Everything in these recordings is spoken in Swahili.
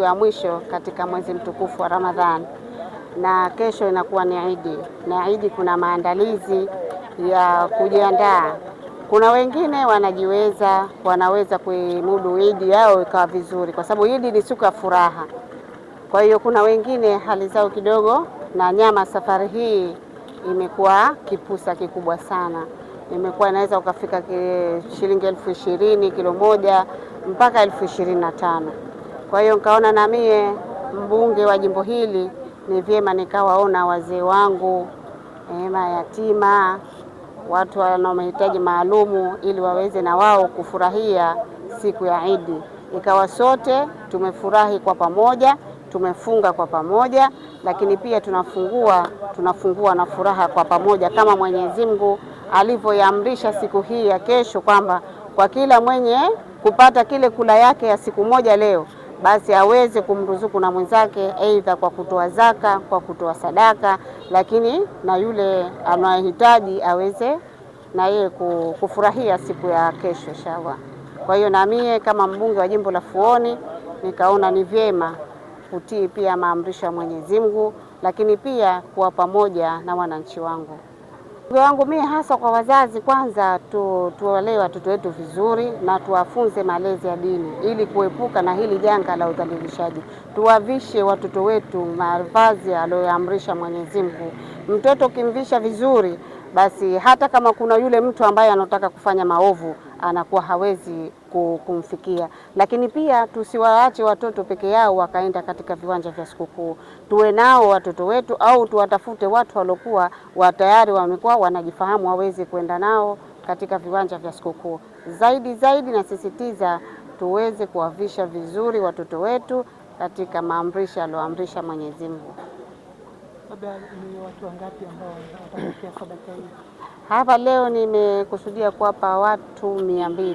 ya mwisho katika mwezi mtukufu wa Ramadhani, na kesho inakuwa ni Idi, na Idi kuna maandalizi ya kujiandaa. Kuna wengine wanajiweza, wanaweza kuimudu Idi yao ikawa vizuri, kwa sababu Idi ni siku ya furaha. Kwa hiyo kuna wengine hali zao kidogo, na nyama safari hii imekuwa kipusa kikubwa sana, imekuwa inaweza ukafika shilingi 20,000 kilo moja mpaka 25,000. Kwa hiyo nikaona na mie mbunge wa jimbo hili ni vyema nikawaona wazee wangu, mayatima, watu wana mahitaji maalumu, ili waweze na wao kufurahia siku ya Idi. Ikawa sote tumefurahi kwa pamoja, tumefunga kwa pamoja, lakini pia tunafungua na furaha kwa pamoja, kama Mwenyezi Mungu alivyoamrisha siku hii ya kesho, kwamba kwa kila mwenye kupata kile kula yake ya siku moja leo, basi aweze kumruzuku na mwenzake, aidha kwa kutoa zaka, kwa kutoa sadaka, lakini na yule anayehitaji aweze na yeye kufurahia siku ya kesho inshallah. Kwa hiyo na mie kama mbunge wa jimbo la Fuoni nikaona ni vyema kutii pia maamrisho ya Mwenyezi Mungu, lakini pia kuwa pamoja na wananchi wangu. Wangu mimi hasa kwa wazazi, kwanza tuwalee watoto wetu vizuri na tuwafunze malezi ya dini, ili kuepuka na hili janga la udhalilishaji. Tuwavishe watoto wetu mavazi aliyoamrisha Mwenyezi Mungu. Mtoto ukimvisha vizuri, basi hata kama kuna yule mtu ambaye anataka kufanya maovu, anakuwa hawezi kumfikia. Lakini pia tusiwaache watoto peke yao wakaenda katika viwanja vya sikukuu. Tuwe nao watoto wetu, au tuwatafute watu waliokuwa tayari wamekuwa wanajifahamu, waweze kwenda nao katika viwanja vya sikukuu. Zaidi nasisitiza tuweze kuwavisha vizuri watoto wetu katika maamrisho aliyoamrisha Mwenyezi Mungu. Labda ni watu wangapi ambao watapokea sadaka hii? Hapa leo nimekusudia kuwapa watu 200.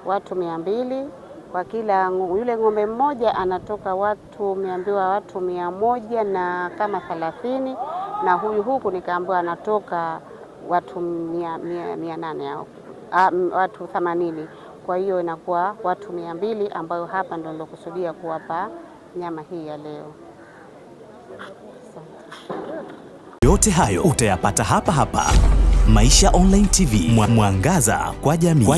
Watu 200 kwa kila yule ng'ombe mmoja anatoka watu 100 na kama 30, na huku nikaambiwa anatoka watu 800 au watu 80. Kwa hiyo inakuwa watu 200 ambayo hapa ndio nilokusudia kuwapa nyama hii ya leo. Yote hayo utayapata hapa Maisha Online TV, mwangaza kwa jamii.